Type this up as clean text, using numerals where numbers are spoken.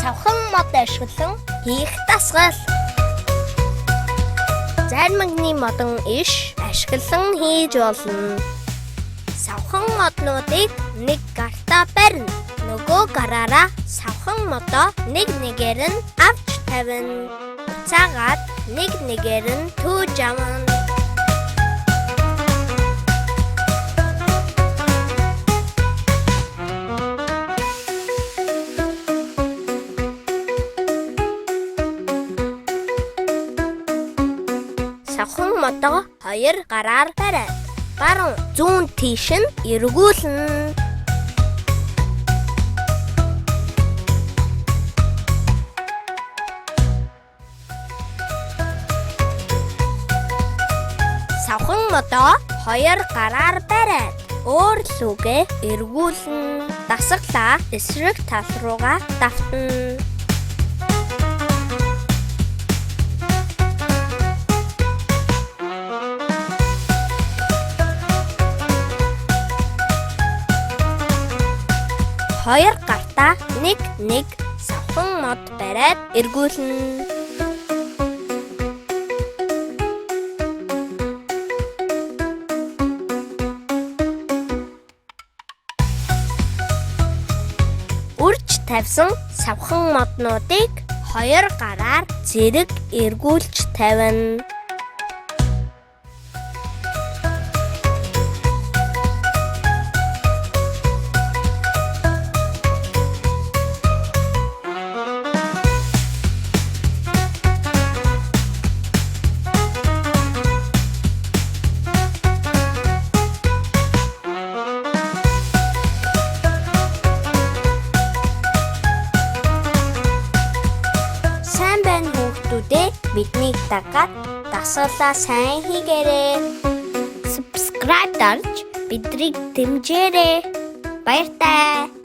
савхан мод ашиглан хийх дасгал. Зармагны модон иш ашиглан хийж болно. Савхан моднуудыг нэг гартаа барина. Нөгөө гараараа савхан модоо нэг нэгээр нь авч тавина. Цагаад нэг нэгээр нь түүж авна. Савхан модоо хоёр гараар бариад баруун зүүн тийш нь эргүүлнэ. Савхан модоо хоёр гараар бариад өөр лүгээ эргүүлнэ. Дасгалаа эсрэг тал руугаа давтна. Хоёр гартаа нэг савхан мод бариад эргүүлнэ. Үрж тавьсан савхан моднуудыг хоёр гараар зэрэг эргүүлж тавина. Биднийг дагаад дасгалаа сайн хийгээрэй. Subscribe дарж бидрийг дэмжээрэй. Баяртай.